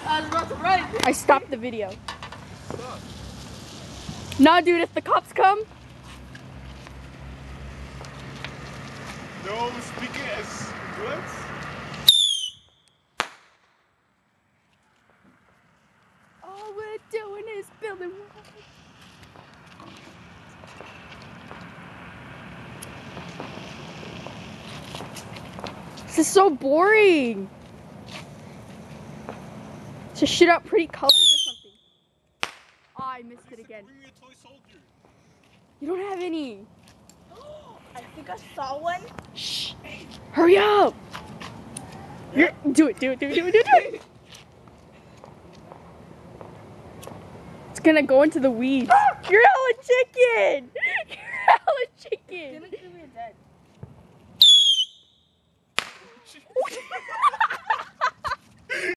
I was about to run. I stopped the video. Nah, dude, if the cops come. No, speaking as what? All we're doing is building walls. This is so boring. Just shit out pretty colors or something. Oh, I missed it again. Bring me a toy soldier. You don't have any. I think I saw one. Shh. Hurry up. Yeah. Do it. It's gonna go into the weeds. You're hella chicken. You're hella chicken. It's gonna give me a dead.